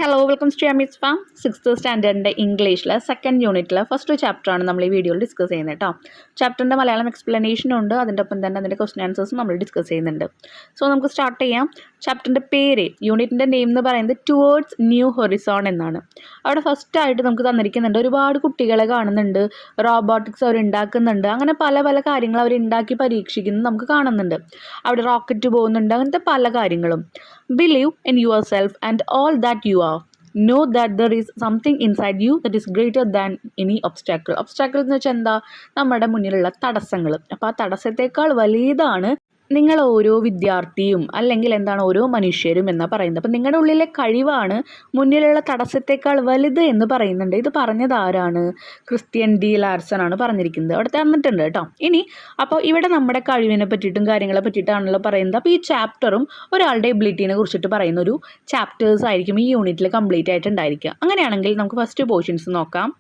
Hello welcome to അമീസ് farm. 6th സ്റ്റാൻഡേർഡിൻ്റെ ഇംഗ്ലീഷിലെ സെക്കൻഡ് യൂണിറ്റിലെ ഫസ്റ്റ് ചാപ്റ്ററാണ് നമ്മൾ ഈ വീഡിയോയിൽ ഡിസ്കസ് ചെയ്യുന്നത് കേട്ടോ. ചാപ്റ്ററിൻ്റെ മലയാളം എക്സ്പ്ലനേഷനും ഉണ്ട്, അതിൻ്റെ ഒപ്പം തന്നെ അതിൻ്റെ ക്വസ്റ്റൻ ആൻസേഴ്സും നമ്മൾ ഡിസ്കസ് ചെയ്യുന്നുണ്ട്. സോ നമുക്ക് സ്റ്റാർട്ട് ചെയ്യാം. ചാപ്റ്ററിൻ്റെ പേര്, യൂണിറ്റിൻ്റെ നെയിം എന്ന് പറയുന്നത് ടുവേർഡ്സ് ന്യൂ ഹൊറിസോൺ എന്നാണ്. അവിടെ ഫസ്റ്റായിട്ട് നമുക്ക് തന്നിരിക്കുന്നുണ്ട്, ഒരുപാട് കുട്ടികളെ കാണുന്നുണ്ട്, റോബോട്ടിക്സ് അവർ ഉണ്ടാക്കുന്നുണ്ട്, അങ്ങനെ പല പല കാര്യങ്ങൾ അവർ ഉണ്ടാക്കി പരീക്ഷിക്കുന്നത് നമുക്ക് കാണുന്നുണ്ട്. അവിടെ റോക്കറ്റ് പോകുന്നുണ്ട്, അങ്ങനത്തെ പല കാര്യങ്ങളും. Believe in yourself and all that you are. Know that there is something inside you that is greater than any obstacle. Obstacle എന്ന് വെച്ചാൽ എന്താ? നമ്മുടെ മുന്നിലുള്ള തടസ്സങ്ങൾ. അപ്പോൾ ആ തടസ്സത്തേക്കാൾ വലിയതാണ് നിങ്ങൾ ഓരോ വിദ്യാർത്ഥിയും, അല്ലെങ്കിൽ എന്താണ് ഓരോ മനുഷ്യരും എന്നാണ് പറയുന്നത്. അപ്പം നിങ്ങളുടെ ഉള്ളിലെ കഴിവാണ് മുന്നിലുള്ള തടസ്സത്തേക്കാൾ വലുത് എന്ന് പറയുന്നുണ്ട്. ഇത് പറഞ്ഞത് ആരാണ്? ക്രിസ്ത്യൻ ഡി ലാർസൺ ആണ് പറഞ്ഞിരിക്കുന്നത്. അവിടെ തന്നിട്ടുണ്ട് കേട്ടോ. ഇനി അപ്പോൾ ഇവിടെ നമ്മുടെ കഴിവിനെ പറ്റിയിട്ടും കാര്യങ്ങളെ പറ്റിയിട്ടാണല്ലോ പറയുന്നത്. അപ്പോൾ ഈ ചാപ്റ്ററും ഒരാളുടെ എബിലിറ്റീനെ കുറിച്ചിട്ട് പറയുന്ന ഒരു ചാപ്റ്റേഴ്സ് ആയിരിക്കും ഈ യൂണിറ്റിൽ കംപ്ലീറ്റ് ആയിട്ടുണ്ടായിരിക്കുക. അങ്ങനെയാണെങ്കിൽ നമുക്ക് ഫസ്റ്റ് പോർഷൻസ് നോക്കാം.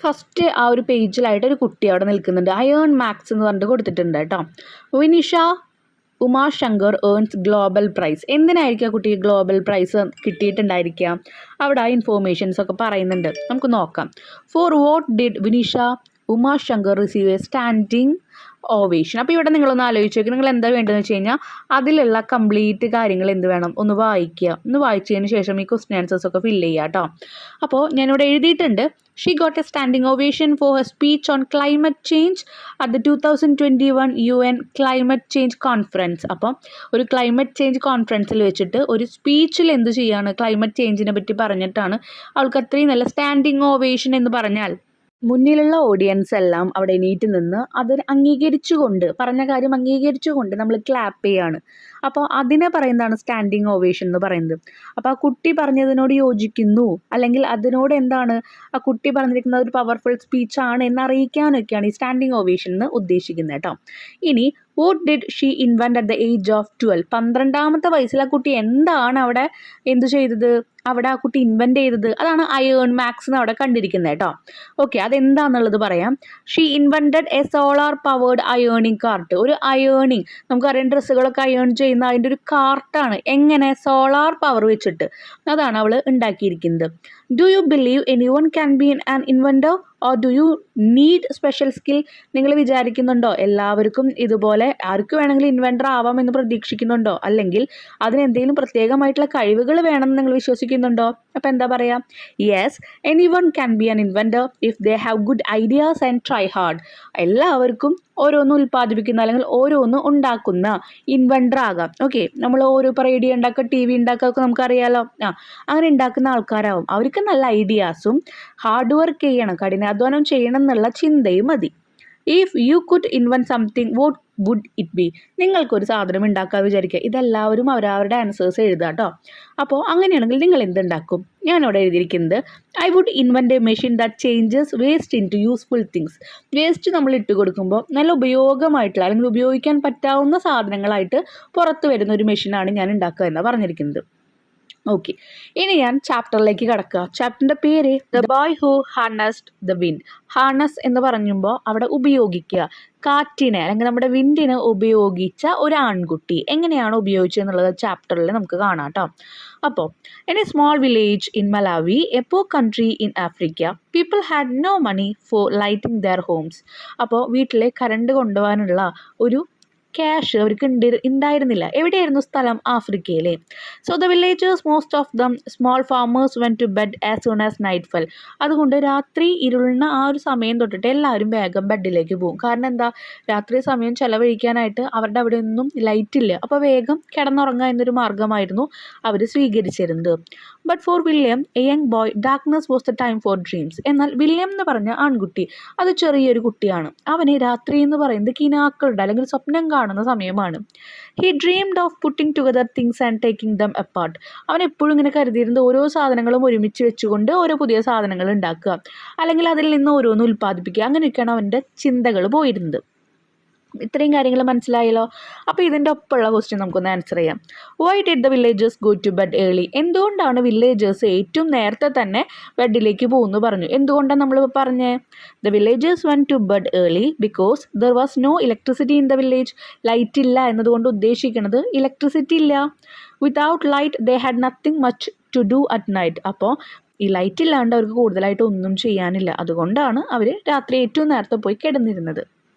ഫസ്റ്റ് ആ ഒരു പേജിലായിട്ട് ഒരു കുട്ടി അവിടെ നിൽക്കുന്നുണ്ട്. അയേൺ മാത്സ് എന്ന് പറഞ്ഞിട്ട് കൊടുത്തിട്ടുണ്ട് കേട്ടോ. Vinisha Umashankar earns global prize. എന്തിനായിരിക്കും ആ കുട്ടിക്ക് ഗ്ലോബൽ പ്രൈസ് കിട്ടിയിട്ടുണ്ടായിരിക്കുക? അവിടെ ആ ഇൻഫോർമേഷൻസ് ഒക്കെ പറയുന്നുണ്ട്, നമുക്ക് നോക്കാം. For what did Vinisha Umashankar receive a standing ovation. അപ്പോൾ ഇവിടെ നിങ്ങളൊന്ന് ആലോചിച്ച് നോക്കി, നിങ്ങൾ എന്താ വേണ്ടതെന്ന് വെച്ച് കഴിഞ്ഞാൽ അതിലുള്ള കംപ്ലീറ്റ് കാര്യങ്ങൾ എന്ത് വേണം, ഒന്ന് വായിക്കുക. ഒന്ന് വായിച്ചതിന് ശേഷം ഈ ക്വസ്റ്റ്യൻ ആൻസേഴ്സ് ഒക്കെ ഫില്ല് ചെയ്യുക കേട്ടോ. അപ്പോൾ ഞാനിവിടെ എഴുതിയിട്ടുണ്ട്, she got A standing ovation for her speech on climate change at the 2021 UN climate change conference. അപ്പം ഒരു ക്ലൈമറ്റ് ചേഞ്ച് കോൺഫറൻസിൽ വെച്ചിട്ട് ഒരു സ്പീച്ചിൽ എന്ത് ചെയ്യാണ്, ക്ലൈമറ്റ് ചേഞ്ചിനെ പറ്റി പറഞ്ഞിട്ടാണ് അവൾക്ക് അത്രയും നല്ല സ്റ്റാൻഡിങ് ഓവേഷൻ എന്ന് പറഞ്ഞാൽ മുന്നിലുള്ള ഓഡിയൻസ് എല്ലാം അവിടെ എണീറ്റ് നിന്ന് അത് അംഗീകരിച്ചുകൊണ്ട്, പറഞ്ഞ കാര്യം അംഗീകരിച്ചുകൊണ്ട് നമ്മൾ ക്ലാപ്പ് ചെയ്യാണ്. അപ്പോൾ അതിനെ പറയുന്നതാണ് സ്റ്റാൻഡിങ് ഓവേഷൻ എന്ന് പറയുന്നത്. അപ്പോൾ ആ കുട്ടി പറഞ്ഞതിനോട് യോജിക്കുന്നു, അല്ലെങ്കിൽ അതിനോട് എന്താണ് ആ കുട്ടി പറഞ്ഞിരിക്കുന്നത് ഒരു പവർഫുൾ സ്പീച്ചാണ് എന്നറിയിക്കാനൊക്കെയാണ് ഈ സ്റ്റാൻഡിങ് ഓവേഷൻ എന്ന് ഉദ്ദേശിക്കുന്നത് കേട്ടോ. ഇനി what did she invent at the age of 12. 12ാമത്തെ വയസ്സിൽ ആ കുട്ടി എന്താണ് അവിടെ എന്ത് ചെയ്തത്, അവിടെ ആ കുട്ടി ഇൻവെൻറ്റ് ചെയ്തത്? അതാണ് അയേൺ മാത്സ് എന്ന് അവിടെ കണ്ടിരിക്കുന്നത് കേട്ടോ. ഓക്കെ, അതെന്താണെന്നുള്ളത് പറയാം. She invented a solar powered അയേണിങ് കാർട്ട്. ഒരു അയേണിങ്, നമുക്കറിയാം ഡ്രസ്സുകളൊക്കെ അയേൺ ചെയ്യുന്ന അതിൻ്റെ ഒരു കാർട്ടാണ്. എങ്ങനെ? സോളാർ പവർ വെച്ചിട്ട് അതാണ് അവൾ ഉണ്ടാക്കിയിരിക്കുന്നത്. Do you believe any one can be an inventor or do you need special skill? നിങ്ങൾ വിചാരിക്കുന്നുണ്ടോ എല്ലാവർക്കും ഇതുപോലെ ആർക്ക് വേണമെങ്കിലും ഇൻവെൻറ്റർ ആവാം എന്ന് പ്രതീക്ഷിക്കുന്നുണ്ടോ? അല്ലെങ്കിൽ അതിനെന്തെങ്കിലും പ്രത്യേകമായിട്ടുള്ള കഴിവുകൾ വേണമെന്ന് നിങ്ങൾ വിശ്വസിക്കുന്നുണ്ടോ? അപ്പോൾ എന്താ പറയുക? Yes, any one can be an inventor if they have good ideas and try hard. എല്ലാവർക്കും ഓരോന്ന് ഉൽപ്പാദിപ്പിക്കുന്ന അല്ലെങ്കിൽ ഓരോന്ന് ഉണ്ടാക്കുന്ന ഇൻവെൻറ്റർ ആകാം. ഓക്കെ, നമ്മൾ ഓരോ റേഡിയോ ഉണ്ടാക്കുക, TV ഉണ്ടാക്കുക ഒക്കെ നമുക്കറിയാലോ. അങ്ങനെ ഉണ്ടാക്കുന്ന ആൾക്കാരാവും. അവർക്ക് നല്ല ഐഡിയാസും ഹാർഡ് വർക്ക് ചെയ്യണം, കഠിനാധ്വാനം ചെയ്യണം എന്നുള്ള ചിന്തയും മതി. If you could invent something what would it be? നിങ്ങൾക്കൊരു സാധനം ഉണ്ടാക്കാൻ വിചാരിക്കുക. ഇതെല്ലാവരും അവരവരുടെ ആൻസേഴ്സ് എഴുതുക കേട്ടോ. അപ്പോൾ അങ്ങനെയാണെങ്കിൽ നിങ്ങൾ എന്തുണ്ടാക്കും? ഞാനിവിടെ എഴുതിയിരിക്കുന്നത്, I would invent a machine that changes waste into useful things. Waste നമ്മൾ ഇട്ട് കൊടുക്കുമ്പോൾ നല്ല ഉപയോഗമായിട്ടുള്ള അല്ലെങ്കിൽ ഉപയോഗിക്കാൻ പറ്റാവുന്ന സാധനങ്ങളായിട്ട് പുറത്ത് വരുന്ന ഒരു മെഷീനാണ് ഞാൻ ഉണ്ടാക്കുക എന്നാണ് പറഞ്ഞിരിക്കുന്നത്. ഓക്കെ, ഇനി ഞാൻ ചാപ്റ്ററിലേക്ക് കടക്കുക. ചാപ്റ്ററിൻ്റെ പേര് the boy who ഹാർനസ്ഡ് the wind. Harness എന്ന് പറയുമ്പോൾ അവിടെ ഉപയോഗിക്കുക, കാറ്റിനെ അല്ലെങ്കിൽ നമ്മുടെ വിൻഡിനെ ഉപയോഗിച്ച ഒരു ആൺകുട്ടി എങ്ങനെയാണ് ഉപയോഗിച്ചതെന്നുള്ളത് ചാപ്റ്ററിൽ നമുക്ക് കാണാം കേട്ടോ. അപ്പോൾ in a small village in Malawi, a poor country in Africa, people had no money for lighting their homes. അപ്പോൾ വീട്ടിലെ കറണ്ട് കൊണ്ടുപോകാനുള്ള ഒരു ക്യാഷ് അവർക്ക് ഉണ്ടായിരുന്നില്ല. എവിടെയായിരുന്നു സ്ഥലം? ആഫ്രിക്കയിലെ. So the villagers most of them small farmers went to bed as soon as night fell. അതുകൊണ്ട് രാത്രി ഇരുളുന്ന ആ ഒരു സമയം തൊട്ടിട്ട് എല്ലാവരും വേഗം ബെഡിലേക്ക് പോകും. കാരണം എന്താ, രാത്രി സമയം ചെലവഴിക്കാനായിട്ട് അവരുടെ അവിടെ ഒന്നും ലൈറ്റ് ഇല്ല. അപ്പോൾ വേഗം കിടന്നുറങ്ങുക എന്നൊരു മാർഗമായിരുന്നു അവർ സ്വീകരിച്ചിരുന്നത്. But for William a young boy darkness was the time for dreams. എന്നാൽ വില്യം എന്ന് പറഞ്ഞ ആൺകുട്ടി അത് ചെറിയൊരു കുട്ടിയാണ്. അവന് രാത്രി എന്ന് പറയുന്നത് കിനാക്കളുടെ അല്ലെങ്കിൽ സ്വപ്നം കാണുന്ന സമയമാണ്. He dreamed of putting together things and taking dum apart. അവൻ എപ്പോഴും ഇങ്ങനെ കരുതിയിരുന്നത് ഓരോ സാധനങ്ങളും ഒരുമിച്ച് വെച്ചുകൊണ്ട് ഓരോ പുതിയ സാധനങ്ങൾ ഉണ്ടാക്കുക, അല്ലെങ്കിൽ അതിൽ നിന്ന് ഓരോന്ന് ഉൽപ്പാദിപ്പിക്കുക. അങ്ങനെയൊക്കെയാണ് അവൻ്റെ ചിന്തകൾ പോയിരുന്നത്. ഇത്രയും കാര്യങ്ങൾ മനസ്സിലായല്ലോ. അപ്പോൾ ഇതിൻ്റെ ഒപ്പമുള്ള ക്വസ്റ്റ്യൻ നമുക്കൊന്ന് ആൻസർ ചെയ്യാം. Why did the villagers go to bed early? എന്തുകൊണ്ടാണ് വില്ലേജേഴ്സ് ഏറ്റവും നേരത്തെ തന്നെ ബെഡിലേക്ക് പോകുന്നു പറഞ്ഞു? എന്തുകൊണ്ടാണ് നമ്മൾ പറഞ്ഞേ? The villagers went to bed early because there was no electricity in the village. Light ഇല്ല എന്നതുകൊണ്ട് ഉദ്ദേശിക്കുന്നത് ഇലക്ട്രിസിറ്റി ഇല്ല. Without light they had nothing much to do at night. അപ്പോൾ ഈ ലൈറ്റ് ഇല്ലാണ്ട് അവർക്ക് കൂടുതലായിട്ട് ഒന്നും ചെയ്യാനില്ല. അതുകൊണ്ടാണ് അവർ രാത്രി ഏറ്റവും നേരത്തെ പോയി കിടന്നിരുന്നത്.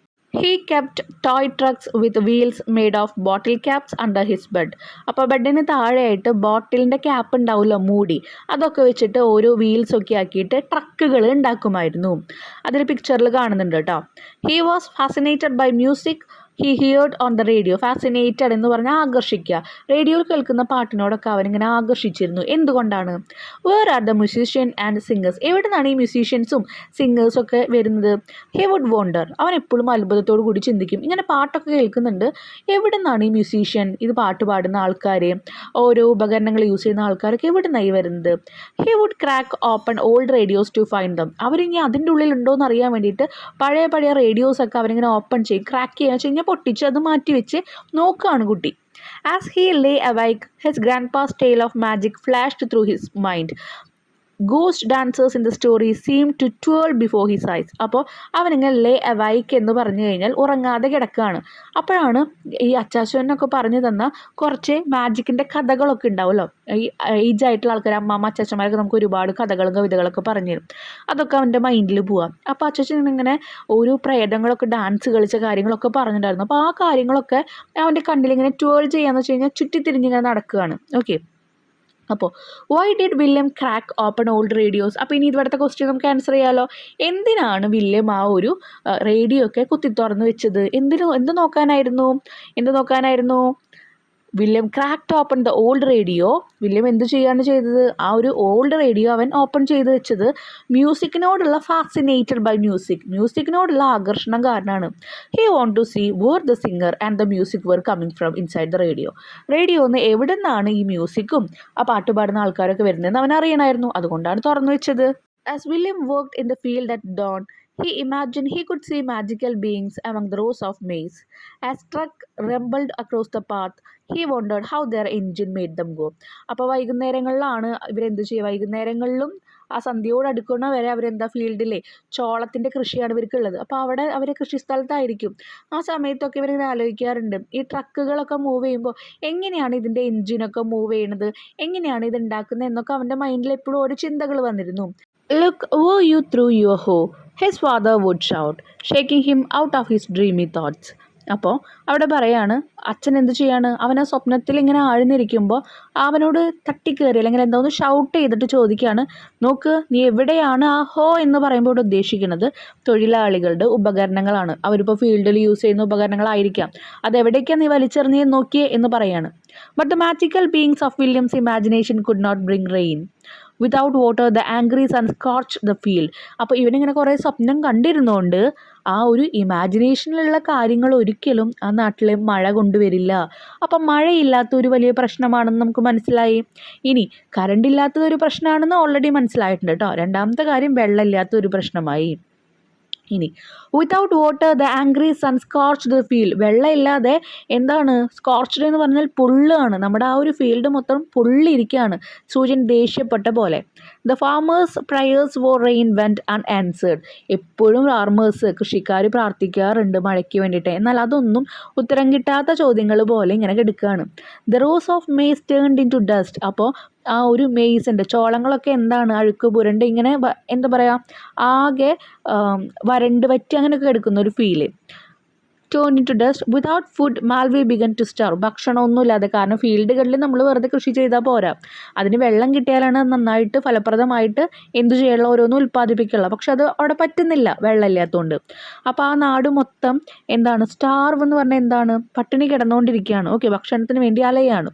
He kept toy trucks with wheels made of bottle caps under his bed. അപ്പോൾ ബെഡിന് താഴെയായിട്ട് ബോട്ടിലിൻ്റെ ക്യാപ്പ് ഉണ്ടാവുമല്ലോ, മൂടി, അതൊക്കെ വെച്ചിട്ട് ഓരോ വീൽസൊക്കെ ആക്കിയിട്ട് ട്രക്കുകൾ ഉണ്ടാക്കുമായിരുന്നു. അതിൽ പിക്ചറിൽ കാണുന്നുണ്ട് കേട്ടോ. He was fascinated by music he heard on the radio. Fascinated എന്ന് പറഞ്ഞാൽ ആകർഷിക്കുക. റേഡിയോയിൽ കേൾക്കുന്ന പാട്ടിനോടൊക്കെ അവനിങ്ങനെ ആകർഷിച്ചിരുന്നു. എന്തുകൊണ്ടാണ്? Where are the musician and singers. എവിടെ നിന്നാണ് ഈ മ്യൂസീഷ്യൻസും സിംഗേഴ്സും ഒക്കെ വരുന്നത്? He would wonder. അവൻ എപ്പോഴും അത്ഭുതത്തോടു കൂടി ചിന്തിക്കും. ഇങ്ങനെ പാട്ടൊക്കെ കേൾക്കുന്നുണ്ട്, എവിടെ നിന്നാണ് ഈ മ്യൂസീഷ്യൻ, ഇത് പാട്ട് പാടുന്ന ആൾക്കാർ, ഓരോ ഉപകരണങ്ങൾ യൂസ് ചെയ്യുന്ന ആൾക്കാരൊക്കെ എവിടെ നിന്നായി വരുന്നത്? He would crack open old radios to find them. അവരിനി അതിൻ്റെ ഉള്ളിൽ ഉണ്ടോ എന്ന് അറിയാൻ വേണ്ടിയിട്ട് പഴയ പഴയ റേഡിയോസൊക്കെ അവരിങ്ങനെ ഓപ്പൺ ചെയ്യും, ക്രാക്ക് ചെയ്യുക വെച്ച് കഴിഞ്ഞാൽ പൊട്ടിച്ച് അത് മാറ്റി വെച്ച് നോക്കുകയാണ് കുട്ടി. As he lay awake his grandpa's tale of magic flashed through his mind. Ghost dancers in the story seem to twirl before his eyes. അപ്പോൾ അവനിങ്ങനെ ലേ അവൈക്ക് എന്ന് പറഞ്ഞു കഴിഞ്ഞാൽ ഉറങ്ങാതെ കിടക്കുകയാണ്. അപ്പോഴാണ് ഈ അച്ചാച്ചനൊക്കെ പറഞ്ഞു തന്ന കുറച്ച് മാജിക്കിൻ്റെ കഥകളൊക്കെ ഉണ്ടാവുമല്ലോ, ഈ ഏജ് ആയിട്ടുള്ള ആൾക്കാർ, അമ്മമ്മ അച്ചാച്ചന്മാരൊക്കെ നമുക്ക് ഒരുപാട് കഥകളും കവിതകളൊക്കെ പറഞ്ഞു തരും. അതൊക്കെ അവൻ്റെ മൈൻഡിൽ പോവാം. അപ്പോൾ അച്ചാച്ചൻ ഇങ്ങനെ ഓരോ പ്രേതങ്ങളൊക്കെ ഡാൻസ് കളിച്ച കാര്യങ്ങളൊക്കെ പറഞ്ഞിട്ടുണ്ടായിരുന്നു. അപ്പോൾ ആ കാര്യങ്ങളൊക്കെ അവൻ്റെ കണ്ണിലിങ്ങനെ ട്വേൾ ചെയ്യാന്ന് വെച്ച് കഴിഞ്ഞാൽ ചുറ്റിത്തിരിഞ്ഞിങ്ങനെ നടക്കുകയാണ്. ഓക്കെ, അപ്പോൾ Y did William crack open old radios? അപ്പോൾ ഇനി ഇവിടുത്തെ ക്വസ്റ്റ്യൻ നമുക്ക് ആൻസർ ചെയ്യാമല്ലോ. എന്തിനാണ് വില്യം ആ ഒരു റേഡിയോ ഒക്കെ കുത്തി തുറന്ന് വെച്ചത്? എന്ത് നോക്കാനായിരുന്നു? William cracked open the old radio. William എന്ത് ചെയ്യാണ് ചെയ്തത്? ആ ഒരു ഓൾഡ് റേഡിയോ അവൻ ഓപ്പൺ ചെയ്ത് വെച്ചത് മ്യൂസിക്കിനോടുള്ള ഫാസിനേറ്റഡ് ബൈ മ്യൂസിക്കിനോടുള്ള ആകർഷണം കാരണമാണ്. He want to see where the singer and the music were coming from inside the radio എന്ന് എവിടെ നിന്നാണ് ഈ മ്യൂസിക്കും ആ പാട്ട് പാടുന്ന ആൾക്കാരൊക്കെ വരുന്നതെന്ന് അവൻ അറിയണമായിരുന്നു. അതുകൊണ്ടാണ് തുറന്നു വെച്ചത്. As William worked in the field at dawn, he imagined he could see magical beings among the rows of maize. As truck rumbled across the path, he wondered how their engine made them go. അപ്പോൾ വൈകുന്നേരങ്ങളിലാണ് ഇവരെന്ത് ചെയ്യുക? വൈകുന്നേരങ്ങളിലും ആ സന്ധ്യയോട് അടുക്കുന്ന വരെ അവരെന്താ ഫീൽഡിലെ ചോളത്തിൻ്റെ കൃഷിയാണ് ഇവർക്കുള്ളത്. അപ്പോൾ അവിടെ അവർ കൃഷിസ്ഥലത്തായിരിക്കും. ആ സമയത്തൊക്കെ ഇവരിങ്ങനെ ആലോചിക്കാറുണ്ട്, ഈ ട്രക്കുകളൊക്കെ മൂവ് ചെയ്യുമ്പോൾ എങ്ങനെയാണ് ഇതിൻ്റെ എൻജിനൊക്കെ മൂവ് ചെയ്യണത്, എങ്ങനെയാണ് ഇത് ഉണ്ടാക്കുന്നത് എന്നൊക്കെ അവൻ്റെ മൈൻഡിൽ എപ്പോഴും ഓരോ ചിന്തകൾ വന്നിരുന്നു. Look, were you through your hoe? His father would shout, shaking him out of his dreamy thoughts. അപ്പോൾ അവിടെ പറയാണ്, അച്ഛൻ എന്ത് ചെയ്യാണ്? അവൻ ആ സ്വപ്നത്തിൽ ഇങ്ങനെ ആഴ്ന്നിരിക്കുമ്പോൾ അവനോട് തട്ടിക്കയറി അല്ലെങ്കിൽ എന്തോന്ന് ഷൗട്ട് ചെയ്തിട്ട് ചോദിക്കുകയാണ്, നോക്ക്, നീ എവിടെയാണ്? ആ ഹോ എന്ന് പറയുമ്പോൾ ഇവിടെ ഉദ്ദേശിക്കുന്നത് തൊഴിലാളികളുടെ ഉപകരണങ്ങളാണ്. അവരിപ്പോൾ ഫീൽഡിൽ യൂസ് ചെയ്യുന്ന ഉപകരണങ്ങളായിരിക്കാം. അതെവിടേക്കാണ് നീ വലിച്ചെറിഞ്ഞ് നോക്കിയേ എന്ന് പറയാണ്. But the magical beings of William's imagination could not bring rain. Without water the angry sun scorch the field. അപ്പോൾ ഇവനിങ്ങനെ കുറേ സ്വപ്നം കണ്ടിരുന്നുകൊണ്ട് ആ ഒരു ഇമാജിനേഷനിലുള്ള കാര്യങ്ങൾ ഒരിക്കലും ആ നാട്ടിലെ മഴ കൊണ്ടുവരില്ല. അപ്പം മഴയില്ലാത്തൊരു വലിയ പ്രശ്നമാണെന്ന് നമുക്ക് മനസ്സിലായി. ഇനി കറണ്ട് ഇല്ലാത്തതൊരു പ്രശ്നമാണെന്ന് ഓൾറെഡി മനസ്സിലായിട്ടുണ്ട് കേട്ടോ. രണ്ടാമത്തെ കാര്യം വെള്ളമില്ലാത്തൊരു പ്രശ്നമായി. ഇനി without water the angry sun scorch the field. വെള്ളമില്ലാതെ എന്താണ് സ്കോർച്ച്ഡ് എന്ന് പറഞ്ഞാൽ പൊള്ളുകയാണ്. നമ്മുടെ ആ ഒരു ഫീൽഡ് മൊത്തം പൊള്ളിയിരിക്കുകയാണ്, സൂര്യൻ ദേഷ്യപ്പെട്ട പോലെ. The farmers prayers for rain went unanswered. എപ്പോഴും ഫാർമേഴ്സ്, കൃഷിക്കാർ പ്രാർത്ഥിക്കാറുണ്ട് മഴയ്ക്ക് വേണ്ടിയിട്ട്, എന്നാൽ അതൊന്നും ഉത്തരം കിട്ടാത്ത ചോദ്യങ്ങൾ പോലെ ഇങ്ങനെ കിടക്കുകയാണ്. The rows of maize turned into dust. അപ്പോൾ ആ ഒരു മെയ്സിൻ്റെ ചോളങ്ങളൊക്കെ എന്താണ് അഴുക്ക് പുരണ്ട് ഇങ്ങനെ എന്താ പറയുക, ആകെ വരണ്ട് വറ്റി അങ്ങനെയൊക്കെ എടുക്കുന്ന ഒരു feel. Turn into dust without food Malawi began to starve. ഭക്ഷണമൊന്നുമില്ലാതെ, കാരണം ഫീൽഡുകളിൽ നമ്മൾ വെറുതെ കൃഷി ചെയ്താൽ പോരാ, അതിന് വെള്ളം കിട്ടിയാലാണ് നന്നായിട്ട് ഫലപ്രദമായിട്ട് എന്തു ചെയ്യാനുള്ള ഓരോന്നും ഉൽപ്പാദിപ്പിക്കുള്ള. പക്ഷെ അത് അവിടെ പറ്റുന്നില്ല, വെള്ളമില്ലാത്തതുകൊണ്ട്. അപ്പോൾ ആ നാട് മൊത്തം എന്താണ്, സ്റ്റാർവ് എന്ന് പറഞ്ഞാൽ എന്താണ്, പട്ടിണി കിടന്നുകൊണ്ടിരിക്കുകയാണ്. ഓക്കെ, ഭക്ഷണത്തിന് വേണ്ടി അലയാണ്.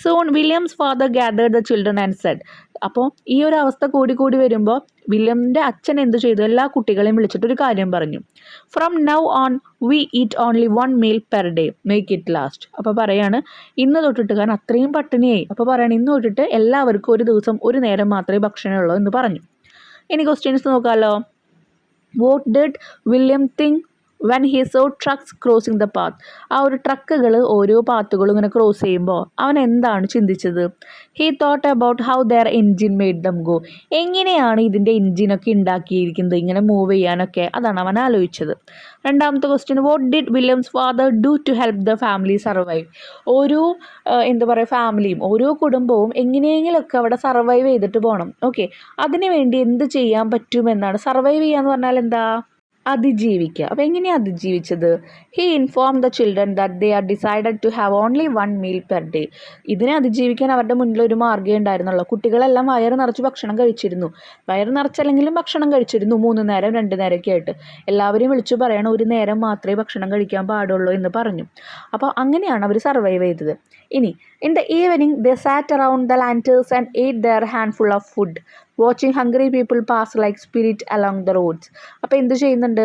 Soon William's father gathered the children and said. അപ്പോൾ ഈ ഒരു അവസ്ഥ കൂടി വരുമ്പോൾ വില്യമിൻ്റെ അച്ഛൻ എന്ത് ചെയ്തു? എല്ലാ കുട്ടികളെയും വിളിച്ചിട്ടൊരു കാര്യം പറഞ്ഞു. From now on V eat only 1 meal per day, make it last. അപ്പോൾ പറയാണ്, ഇന്ന് തൊട്ടിട്ട്, കാരണം അത്രയും പട്ടിണിയായി, അപ്പോൾ പറയാണ് ഇന്ന് തൊട്ടിട്ട് എല്ലാവർക്കും ഒരു ദിവസം ഒരു നേരം മാത്രമേ ഭക്ഷണമുള്ളൂ എന്ന് പറഞ്ഞു. ഇനി ക്വസ്റ്റ്യൻസ് നോക്കാമല്ലോ. What did William think when he saw trucks crossing the path. ആ ഒരു ട്രക്കുകൾ ഓരോ പാത്തുകളും ഇങ്ങനെ ക്രോസ് ചെയ്യുമ്പോൾ അവൻ എന്താണ് ചിന്തിച്ചത്? He thought about how their engine made them go. എങ്ങനെയാണ് ഇതിൻ്റെ എൻജിനൊക്കെ ഉണ്ടാക്കിയിരിക്കുന്നത് ഇങ്ങനെ മൂവ് ചെയ്യാനൊക്കെ, അതാണ് അവൻ ആലോചിച്ചത്. രണ്ടാമത്തെ question, what did William's father do to help the family survive. ഓരോ എന്താ പറയുക ഫാമിലിയും ഓരോ കുടുംബവും എങ്ങനെയെങ്കിലുമൊക്കെ അവിടെ സർവൈവ് ചെയ്തിട്ട് പോകണം. ഓക്കെ, അതിനു വേണ്ടി എന്ത് ചെയ്യാൻ പറ്റുമെന്നാണ്. സർവൈവ് ചെയ്യുക എന്ന് പറഞ്ഞാൽ എന്താ? അതിജീവിക്കുക. അപ്പോൾ എങ്ങനെയാണ് അതിജീവിച്ചത്? He inform the children that they are decided to have only 1 meal per day. ഇതിനെ അതിജീവിക്കാൻ അവരുടെ മുന്നിൽ ഒരു മാർഗ്ഗമേ ഉണ്ടായിരുന്നുള്ളൂ. കുട്ടികളെല്ലാം വയറ് നിറച്ച് ഭക്ഷണം കഴിച്ചിരുന്നു. വയറ് നിറച്ചല്ലെങ്കിലും ഭക്ഷണം കഴിച്ചിരുന്നു, 3 നേരം 2 നേരമൊക്കെ ആയിട്ട്. എല്ലാവരെയും വിളിച്ചു പറയണം, ഒരു നേരം മാത്രമേ ഭക്ഷണം കഴിക്കാൻ പാടുള്ളൂ എന്ന് പറഞ്ഞു. അപ്പോൾ അങ്ങനെയാണ് അവർ സർവൈവ് ചെയ്തത്. ഇനി, in the evening they sat around the lanterns and ate their handful of food watching hungry people pass like spirit along the roads. അപ്പോൾ എന്ത് ചെയ്യുന്നുണ്ട്?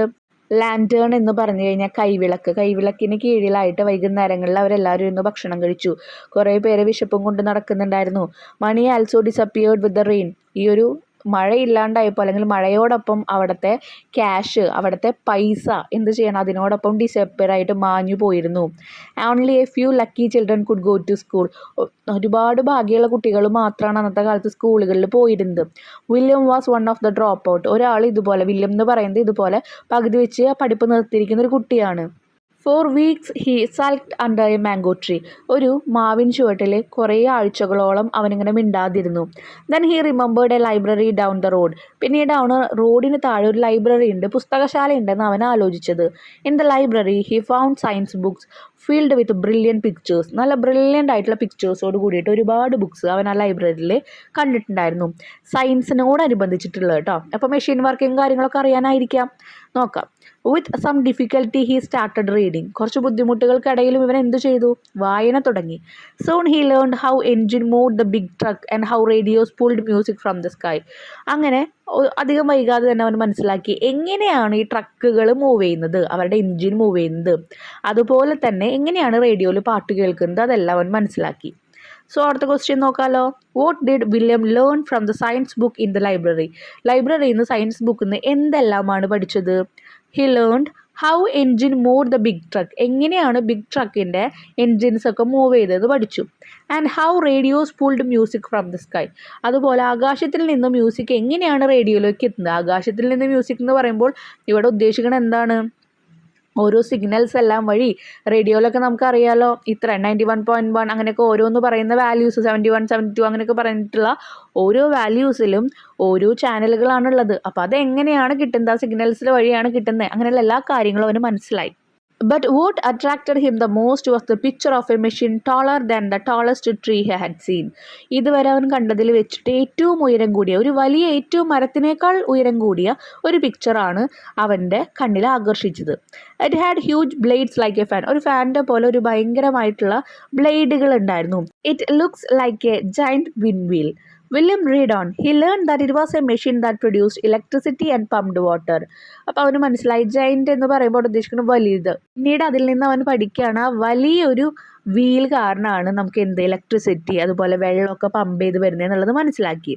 ലാൻറ്റേൺ എന്ന് പറഞ്ഞു കഴിഞ്ഞാൽ കൈവിളക്കിന് കീഴിലായിട്ട് വൈകുന്നേരങ്ങളിൽ അവരെല്ലാവരും ഇരുന്ന് ഭക്ഷണം കഴിച്ചു. കുറേ പേര് വിശപ്പും കൊണ്ട് നടക്കുന്നുണ്ടായിരുന്നു. Money also disappeared with the rain. ഈ ഒരു മഴയില്ലാണ്ടായപ്പോൾ അല്ലെങ്കിൽ മഴയോടൊപ്പം അവിടുത്തെ ക്യാഷ്, അവിടുത്തെ പൈസ എന്ത് ചെയ്യണം, അതിനോടൊപ്പം ഡിസപ്പിയർ ആയിട്ട് മാഞ്ഞു പോയിരുന്നു. Only a few lucky children could go to school. ഒരുപാട് ഭാഗ്യമുള്ള കുട്ടികൾ മാത്രമാണ് അന്നത്തെ കാലത്ത് സ്കൂളുകളിൽ പോയിരുന്നത്. William was one of the drop out. ഒരാൾ ഇതുപോലെ, വില്യം എന്ന് പറയുന്നത് ഇതുപോലെ പകുതി വെച്ച് പഠിപ്പ് നിർത്തിയിരിക്കുന്ന ഒരു കുട്ടിയാണ്. 4 weeks he sulked under a mango tree. ഒരു മാവിൻ ചുവട്ടിൽ കുറേ ആഴ്ചകളോളം അവനിങ്ങനെ മിണ്ടാതിരുന്നു. Then he remembered a library down the road. പിന്നീട് അവന് റോഡിന് താഴെ ഒരു ലൈബ്രറി ഉണ്ട്, പുസ്തകശാല ഉണ്ടെന്ന് അവൻ ആലോചിച്ചത്. In the library he found science books field with brilliant pictures. നല്ല ബ്രില്യൻ്റ് ആയിട്ടുള്ള പിക്ചേഴ്സോട് കൂടിയിട്ട് ഒരുപാട് ബുക്സ് അവൻ ആ ലൈബ്രറിയിൽ കണ്ടിട്ടുണ്ടായിരുന്നു. സയൻസിനോടനുബന്ധിച്ചിട്ടുള്ളത് കേട്ടോ. അപ്പോൾ മെഷീൻ വർക്കിംഗ് കാര്യങ്ങളൊക്കെ അറിയാനായിരിക്കാം. നോക്കാം. With some difficulty he started reading. കുറച്ച് ബുദ്ധിമുട്ടുകൾക്കിടയിലും ഇവൻ എന്തു ചെയ്തു? വായന തുടങ്ങി. Soon he learned how engine move the big truck and how radios pulled music from the sky. അങ്ങനെ അധികം വൈകാതെ തന്നെ അവൻ മനസ്സിലാക്കി എങ്ങനെയാണ് ഈ ട്രക്കുകൾ മൂവ് ചെയ്യുന്നത്, അവരുടെ എൻജിൻ മൂവ് ചെയ്യുന്നത്. അതുപോലെ തന്നെ എങ്ങനെയാണ് റേഡിയോയിൽ പാട്ട് കേൾക്കുന്നത്, അതെല്ലാം അവൻ മനസ്സിലാക്കി. സോ അടുത്ത ക്വസ്റ്റ്യൻ നോക്കാമല്ലോ. What did William learn from the science book in the library. ലൈബ്രറിയിൽ നിന്ന് സയൻസ് ബുക്കിൽ നിന്ന് എന്തെല്ലാമാണ് പഠിച്ചത്? He learned how engine move the big truck. എങ്ങനെയാണ് ബിഗ് ട്രക്കിൻ്റെ എൻജിൻസ് ഒക്കെ മൂവ് ചെയ്തതെന്ന് പഠിച്ചു. And how radios pulled music from the sky. അതുപോലെ ആകാശത്തിൽ നിന്ന് മ്യൂസിക് എങ്ങനെയാണ് റേഡിയോയിലേക്ക് എത്തുന്നത്. ആകാശത്തിൽ നിന്ന് മ്യൂസിക് എന്ന് പറയുമ്പോൾ ഇവിടെ ഉദ്ദേശിക്കുന്നത് എന്താണ്? ഓരോ സിഗ്നൽസ് എല്ലാം വഴി റേഡിയോയിലൊക്കെ നമുക്കറിയാലോ, ഇത്ര 91.1 അങ്ങനെയൊക്കെ ഓരോന്ന് പറയുന്ന വാല്യൂസ്, 71, 72 അങ്ങനെയൊക്കെ പറഞ്ഞിട്ടുള്ള ഓരോ വാല്യൂസിലും ഓരോ ചാനലുകളാണുള്ളത്. അപ്പോൾ അതെങ്ങനെയാണ് കിട്ടുന്നത്? ആ സിഗ്നൽസിൽ വഴിയാണ് കിട്ടുന്നത്. അങ്ങനെയുള്ള എല്ലാ കാര്യങ്ങളും അവന് മനസ്സിലായി. But what attracted him the most was the picture of a machine taller than the tallest tree he had seen. ഇതുവരെ അവൻ കണ്ടതിൽ വെച്ചിട്ട് ഏറ്റവും ഉയരം കൂടിയ, ഒരു വലിയ ഏറ്റവും മരത്തിനേക്കാൾ ഉയരം കൂടിയ ഒരു പിക്ചറാണ് അവൻ്റെ കണ്ണിൽ ആകർഷിച്ചത്. It had huge blades like a fan. ഒരു ഫാനിൻ്റെ പോലെ ഒരു ഭയങ്കരമായിട്ടുള്ള ബ്ലേഡുകൾ ഉണ്ടായിരുന്നു. It looks like a ജൈൻറ്റ് wind wheel. William read on. He learn that it was A machine that produced electricity and pumped water. അപ്പോൾ അവന് മനസ്സിലായി ജൈൻറ്റ് എന്ന് പറയുമ്പോൾ ഉദ്ദേശിക്കുന്നത് വലിയത്. പിന്നീട് അതിൽ നിന്ന് അവൻ പഠിക്കുകയാണ് ആ വലിയൊരു വീൽ കാരണമാണ് നമുക്ക് എന്ത് ഇലക്ട്രിസിറ്റി അതുപോലെ വെള്ളമൊക്കെ പമ്പ് ചെയ്ത് വരുന്നത് എന്നുള്ളത് മനസ്സിലാക്കി.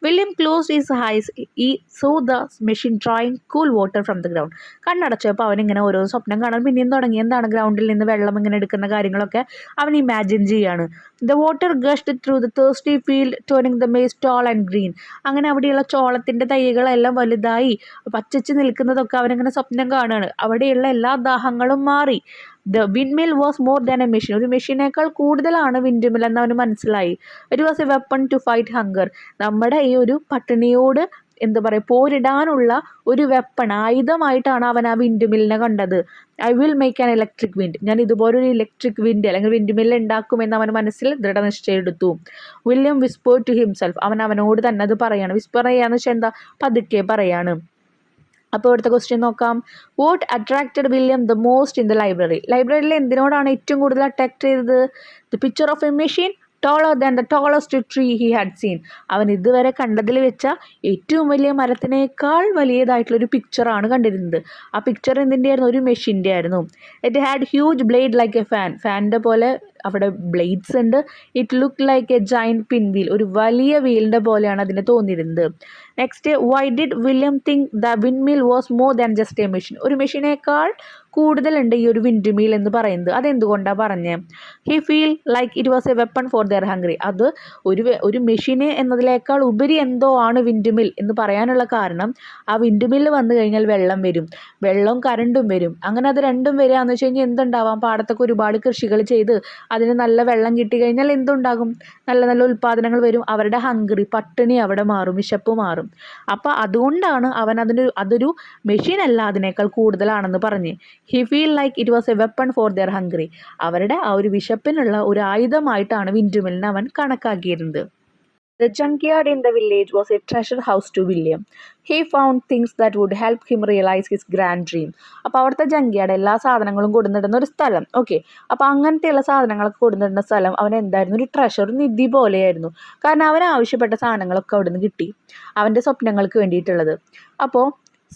William closed his eyes. ഈ so the machine drawing cool water from the ground. കണ്ണടച്ചപ്പോൾ അവനിങ്ങനെ ഓരോ സ്വപ്നം കാണാൻ പിന്നെയും തുടങ്ങി. എന്താണ് ഗ്രൗണ്ടിൽ നിന്ന് വെള്ളം ഇങ്ങനെ എടുക്കുന്ന കാര്യങ്ങളൊക്കെ അവൻ ഇമാജിൻ ചെയ്യാണ്. The water gushed through the thirsty field turning the maize tall and green. അങ്ങനെ അവിടെയുള്ള ചോളത്തിൻ്റെ തൈകളെല്ലാം വലുതായി പച്ചച്ച് നിൽക്കുന്നതൊക്കെ അവനിങ്ങനെ സ്വപ്നം കാണുകയാണ്. അവിടെയുള്ള എല്ലാ ദാഹങ്ങളും മാറി. The wind mill was more than a machine. ഒരു മെഷീനേക്കാൾ കൂടുതലാണ് വിൻഡ് മിൽ എന്ന് അവന് മനസ്സിലായി. It was a weapon to fight hunger. നമ്മുടെ ഈ ഒരു പട്ടിണിയോട് എന്താ പറയുക പോരിടാനുള്ള ഒരു വെപ്പൺ, ആയുധമായിട്ടാണ് അവൻ ആ വിൻഡ് മില്ലിനെ കണ്ടത്. I will make an electric wind. ഞാൻ ഇതുപോലൊരു ഇലക്ട്രിക് വിൻഡ് അല്ലെങ്കിൽ വിൻഡ് മില്ല് ഉണ്ടാക്കുമെന്ന് അവൻ മനസ്സിൽ ദൃഢനിശ്ചയം എടുത്തു. William whispered to himself. അവനോട് തന്നെ അത് പറയാണ്. വിസ്പർ ചെയ്യാന്ന് വെച്ചാൽ എന്താ? പതുക്കെ പറയാണ്. അപ്പോൾ അടുത്ത ക്വസ്റ്റ്യൻ നോക്കാം. What attracted William the most in the library. ലൈബ്രറിയിൽ എന്തിനോടാണ് ഏറ്റവും കൂടുതൽ അട്രാക്ട് ചെയ്തത്? The picture of A machine taller than the tallest tree he had seen. അവൻ ഇതുവരെ കണ്ടതിൽ വെച്ച ഏറ്റവും വലിയ മരത്തിനേക്കാൾ വലിയതായിട്ടുള്ളൊരു പിക്ചറാണ് കണ്ടിരുന്നത്. ആ പിക്ചർ എന്തിൻ്റെ ആയിരുന്നു? ഒരു മെഷീൻ്റെ ആയിരുന്നു. It had huge blade like a fan. ഫാനിൻ്റെ പോലെ അവിടെ ബ്ലേഡ്സ് ഉണ്ട്. It look like a giant pinwheel വലിയ വീലിൻ്റെ പോലെയാണ് അതിന് തോന്നിയിരുന്നത്. Next, why did William think the wind mill was more than just a machine, ഒരു മെഷീനേക്കാൾ കൂടുതലുണ്ട് ഈ ഒരു വിൻഡ് മിൽ എന്ന് പറയുന്നത്. അതെന്തുകൊണ്ടാണ് പറഞ്ഞത്? He feel like it was a weapon for their hungry, അത് ഒരു മെഷീന് എന്നതിനേക്കാൾ ഉപരി എന്തോ ആണ് വിൻഡ് മിൽ എന്ന് പറയാനുള്ള കാരണം, ആ വിൻഡ് മില്ല് വന്നു കഴിഞ്ഞാൽ വെള്ളം വരും, വെള്ളവും കറണ്ടും വരും. അങ്ങനെ അത് രണ്ടും വരികയെന്ന് വെച്ച് കഴിഞ്ഞാൽ എന്തുണ്ടാവാം, പാടത്തൊക്കെ ഒരുപാട് കൃഷികൾ ചെയ്ത് അതിന് നല്ല വെള്ളം കിട്ടി കഴിഞ്ഞാൽ എന്തുണ്ടാകും, നല്ല നല്ല ഉൽപ്പാദനങ്ങൾ വരും, അവരുടെ ഹംഗ്രി, പട്ടിണി അവിടെ മാറും, വിശപ്പ് മാറും. അപ്പോൾ അതുകൊണ്ടാണ് അവൻ അതൊരു മെഷീനല്ല, അതിനേക്കാൾ കൂടുതലാണെന്ന് പറഞ്ഞ്. He feel like it was a weapon for their hungry, അവരുടെ ആ ഒരു വിശപ്പിനുള്ള ഒരു ആയുധമായിട്ടാണ് വിൻഡ്മില്ലിനെ അവൻ കണക്കാക്കിയിരുന്നത്. The junkyard in the village was a treasure house to William. He found things that would help him realize his grand dream. അപ്പോൾ അവിടുത്തെ ജങ്ക്യാർഡ് എല്ലാ സാധനങ്ങളും കൊടുന്നിടുന്ന ഒരു സ്ഥലം. ഓക്കെ, അപ്പോൾ അങ്ങനത്തെയുള്ള സാധനങ്ങളൊക്കെ കൊടുന്നിടുന്ന സ്ഥലം അവൻ എന്തായിരുന്നു, ഒരു ട്രഷർ, നിധി പോലെയായിരുന്നു. കാരണം അവൻ ആവശ്യപ്പെട്ട സാധനങ്ങളൊക്കെ അവിടെ നിന്ന് കിട്ടി, അവൻ്റെ സ്വപ്നങ്ങൾക്ക് വേണ്ടിയിട്ടുള്ളത്. അപ്പോൾ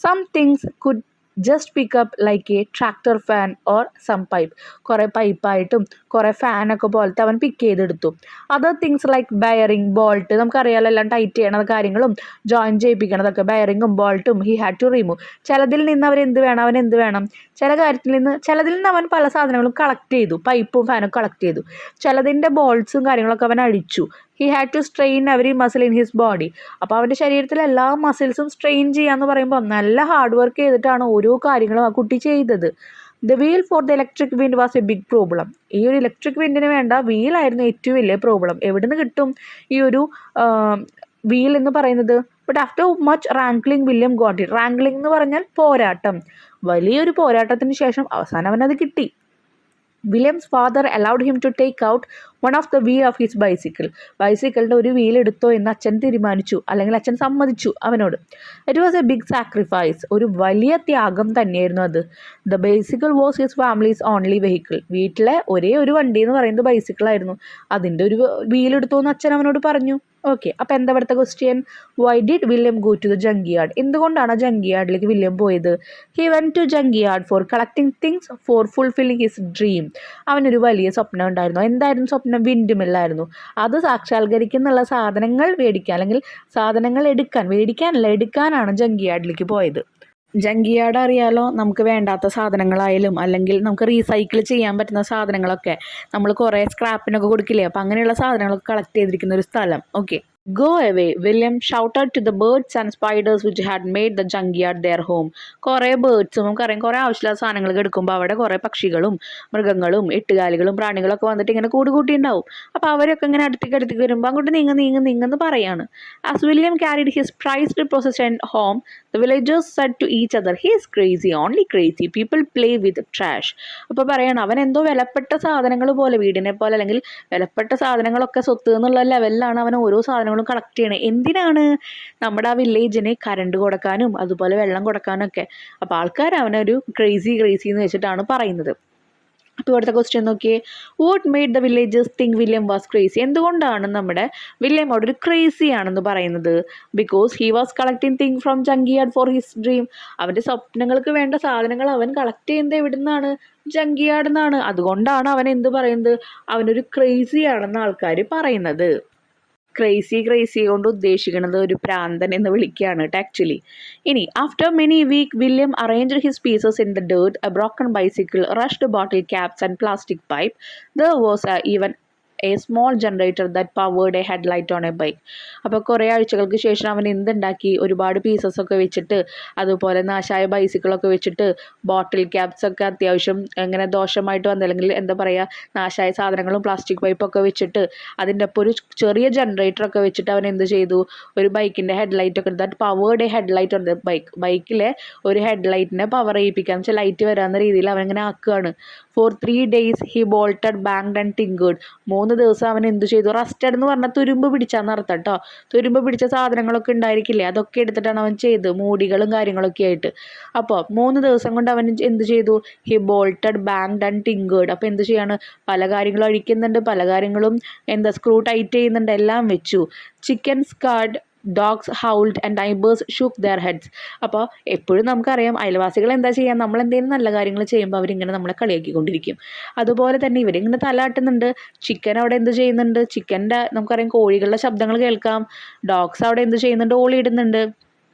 some things could just pick up like a tractor fan or some pipe, കുറേ പൈപ്പായിട്ടും കുറേ ഫാനൊക്കെ പോലത്തെ അവൻ പിക്ക് ചെയ്തെടുത്തു. Other things like bearing, bolt, നമുക്കറിയാമല്ലോ എല്ലാം ടൈറ്റ് ചെയ്യണ കാര്യങ്ങളും ജോയിൻ ചെയ്യിപ്പിക്കണതൊക്കെ, ബെയറിങ്ങും ബോൾട്ടും ഹി ഹാഡ് ടു റിമൂവ്. ചിലതിൽ നിന്ന് അവൻ എന്ത് വേണം, ചിലതിൽ നിന്ന് അവൻ പല സാധനങ്ങളും കളക്ട് ചെയ്തു, പൈപ്പും ഫാനും കളക്ട് ചെയ്തു. ചിലതിൻ്റെ ബോൾട്ട്സും കാര്യങ്ങളൊക്കെ അവൻ അഴിച്ചു. He had to strain every muscle in his body, അപ്പോൾ അവൻ്റെ ശരീരത്തിലെ എല്ലാ മസിൽസും സ്ട്രെയിൻ ചെയ്യാന്ന് പറയുമ്പോൾ നല്ല ഹാർഡ് വർക്ക് ചെയ്തിട്ടാണ് ഓരോ കാര്യങ്ങളും ആ കുട്ടി ചെയ്തത്. The wheel for the electric wind was a big problem. ഈ ഒരു ഇലക്ട്രിക് വിൻഡിന് വേണ്ട വീലായിരുന്നു ഏറ്റവും വലിയ പ്രോബ്ലം. എവിടുന്ന് കിട്ടും ഈ ഒരു വീൽ എന്ന് പറയുന്നത്? But after much rankling William got it. Rankling എന്ന് പറഞ്ഞാൽ പോരാട്ടം, വലിയൊരു പോരാട്ടത്തിന് ശേഷം അവസാനം അവനത് കിട്ടി. William's father allowed him to take out one of the wheel of his bicycle. ബൈസിക്കിളിൻ്റെ ഒരു വീൽ എടുത്തോ എന്ന് അച്ഛൻ തീരുമാനിച്ചു, അല്ലെങ്കിൽ അച്ഛൻ സമ്മതിച്ചു അവനോട്. It was a big sacrifice, ഒരു വലിയ ത്യാഗം തന്നെയായിരുന്നു അത്. The bicycle was his family's only vehicle. വീട്ടിലെ ഒരേ ഒരു വണ്ടി എന്ന് പറയുന്നത് ബൈസിക്കിളായിരുന്നു. അതിൻ്റെ ഒരു വീൽ എടുത്തോ എന്ന് അച്ഛൻ അവനോട് പറഞ്ഞു. ഓക്കെ, അപ്പോൾ എന്താ ഇവിടുത്തെ question? Why did William go to the junkyard? എന്തുകൊണ്ടാണ് ആ ജങ്ക്യാർഡിലേക്ക് വില്യം പോയത്? He went to junkyard for collecting things for fulfilling his dream. അവനൊരു വലിയ സ്വപ്നം ഉണ്ടായിരുന്നു. എന്തായിരുന്നു സ്വപ്നം? വിൻഡ് മില്ലായിരുന്നു. അത് സാക്ഷാത്കരിക്കുന്നുള്ള സാധനങ്ങൾ മേടിക്കാൻ, അല്ലെങ്കിൽ സാധനങ്ങൾ എടുക്കാനാണ് ജങ്ക്യാർഡിലേക്ക് പോയത്. ജങ്ക്യാർഡ് അറിയാലോ, നമുക്ക് വേണ്ടാത്ത സാധനങ്ങളായാലും അല്ലെങ്കിൽ നമുക്ക് റീസൈക്കിൾ ചെയ്യാൻ പറ്റുന്ന സാധനങ്ങളൊക്കെ നമ്മൾ കുറേ സ്ക്രാപ്പിനൊക്കെ കൊടുക്കില്ലേ, അപ്പോൾ അങ്ങനെയുള്ള സാധനങ്ങളൊക്കെ കളക്ട് ചെയ്തിരിക്കുന്ന ഒരു സ്ഥലം. Okay, Go away, William shouted to the birds and spiders which had made the junkyard their home. കുറേ ബേർഡ്സും നമുക്കറിയാം, കുറേ ആവശ്യമില്ലാത്ത സാധനങ്ങൾ എടുക്കുമ്പോൾ അവിടെ കുറേ പക്ഷികളും മൃഗങ്ങളും എട്ടുകാലികളും പ്രാണികളൊക്കെ വന്നിട്ട് ഇങ്ങനെ കൂട്ടിയിട്ടുണ്ടാവും. അപ്പോൾ അവരൊക്കെ ഇങ്ങനെ അടുത്തേക്ക് വരുമ്പോൾ അങ്ങോട്ട് നീങ്ങെന്ന് പറയാണ്. As William carried his prized possession home, the villagers said to each other, he is crazy, only crazy people play with trash. അപ്പോൾ പറയണം, അവൻ എന്തോ വിലപ്പെട്ട സാധനങ്ങൾ പോലെ, വീടിനെ പോലെ അല്ലെങ്കിൽ വിലപ്പെട്ട സാധനങ്ങളൊക്കെ സ്വത്ത് എന്നുള്ള ലെവലിലാണ് അവൻ ഓരോ സാധനങ്ങളും കളക്ട് ചെയ്യണേ. എന്തിനാണ്? നമ്മുടെ ആ വില്ലേജിന് കറണ്ട് കൊടുക്കാനും അതുപോലെ വെള്ളം കൊടുക്കാനും ഒക്കെ. അപ്പോൾ ആൾക്കാർ അവനൊരു ക്രേസി എന്ന് വെച്ചിട്ടാണ് പറയുന്നത്. അപ്പോൾ ഇവിടുത്തെ ക്വസ്റ്റ്യൻ നോക്കിയേ, what made the villagers think William was crazy? എന്തുകൊണ്ടാണ് നമ്മുടെ വില്യം അവിടെ ഒരു ക്രേസി ആണെന്ന് പറയുന്നത്? Because he was collecting thing from junkyard for his dream. അവൻ്റെ സ്വപ്നങ്ങൾക്ക് വേണ്ട സാധനങ്ങൾ അവൻ കളക്ട് ചെയ്യുന്നത് എവിടെ നിന്നാണ്? ജങ്ക്യാർഡിൽ നിന്നാണ്. അതുകൊണ്ടാണ് അവൻ എന്ത് പറയുന്നത്? അവനൊരു ക്രേസി ആണെന്ന് ആൾക്കാർ പറയുന്നത്. ക്രേസി കൊണ്ട് ഉദ്ദേശിക്കുന്നത് ഒരു പ്രാന്തൻ എന്ന് വിളിക്കുകയാണ് കേട്ടോ ആക്ച്വലി. ഇനി after many week William arranged his pieces in the dirt, a broken bicycle, rusted bottle caps and plastic pipe. There was even a small generator that powered a headlight on a bike. അപ്പോൾ കുറേ ആഴ്ചകൾക്ക് ശേഷം അവൻ എന്തുണ്ടാക്കി? ഒരുപാട് പീസസൊക്കെ വെച്ചിട്ട്, അതുപോലെ നാശായ ബൈസിക്കിളൊക്കെ വെച്ചിട്ട്, ബോട്ടിൽ ക്യാപ്സൊക്കെ അത്യാവശ്യം ഇങ്ങനെ ദോഷമായിട്ട് വന്ന, അല്ലെങ്കിൽ എന്താ പറയുക, നാശായ സാധനങ്ങളും പ്ലാസ്റ്റിക് പൈപ്പൊക്കെ വെച്ചിട്ട് അതിൻ്റെ ഒപ്പം ഒരു ചെറിയ ജനറേറ്ററൊക്കെ വെച്ചിട്ട് അവൻ എന്ത് ചെയ്തു? ഒരു ബൈക്കിൻ്റെ ഹെഡ്ലൈറ്റൊക്കെ, that powered a headlight on the ബൈക്കിലെ ഒരു ഹെഡ്ലൈറ്റിനെ പവർ ചെയ്യിപ്പിക്കാൻ വെച്ചാൽ ലൈറ്റ് വരാവുന്ന രീതിയിൽ അവൻ ഇങ്ങനെ ആക്കുകയാണ്. Four 3 days he bolted, banged and tinkered. 3 ദിവസം അവൻ എന്ത് ചെയ്തു? റസ്റ്റഡ് എന്ന് പറഞ്ഞാൽ തുരുമ്പ് പിടിച്ചാന്ന് അർത്ഥം കേട്ടോ. തുരുമ്പ് പിടിച്ച സാധനങ്ങളൊക്കെ ഉണ്ടായിരിക്കില്ലേ, അതൊക്കെ എടുത്തിട്ടാണ് അവൻ ചെയ്ത്, മൂടികളും കാര്യങ്ങളൊക്കെ ആയിട്ട്. അപ്പോൾ 3 ദിവസം കൊണ്ട് അവൻ എന്ത് ചെയ്തു? He bolted, banged and tinkered. അപ്പോൾ എന്ത് ചെയ്യാണ്? പല കാര്യങ്ങളും അഴിക്കുന്നുണ്ട്, പല കാര്യങ്ങളും സ്ക്രൂ ടൈറ്റ് ചെയ്യുന്നുണ്ട്, എല്ലാം വെച്ചു. Chicken squad dogs howled and neighbors shook their heads. അപ്പോൾ എപ്പോഴും നമുക്കറിയാം അയൽവാസികൾ എന്താ ചെയ്യുക, നമ്മൾ എന്തെങ്കിലും നല്ല കാര്യങ്ങൾ ചെയ്യുമ്പോൾ അവരിങ്ങനെ നമ്മളെ കളിയാക്കിക്കൊണ്ടിരിക്കും. അതുപോലെ തന്നെ ഇവരിങ്ങനെ തലാട്ടുന്നുണ്ട്. ചിക്കൻ അവിടെ എന്ത് ചെയ്യുന്നുണ്ട്, ചിക്കൻ്റെ നമുക്കറിയാം കോഴികളുടെ ശബ്ദങ്ങൾ കേൾക്കാം. ഡോഗ്സ് അവിടെ എന്ത് ചെയ്യുന്നുണ്ട്, ഓളിയിടുന്നുണ്ട്,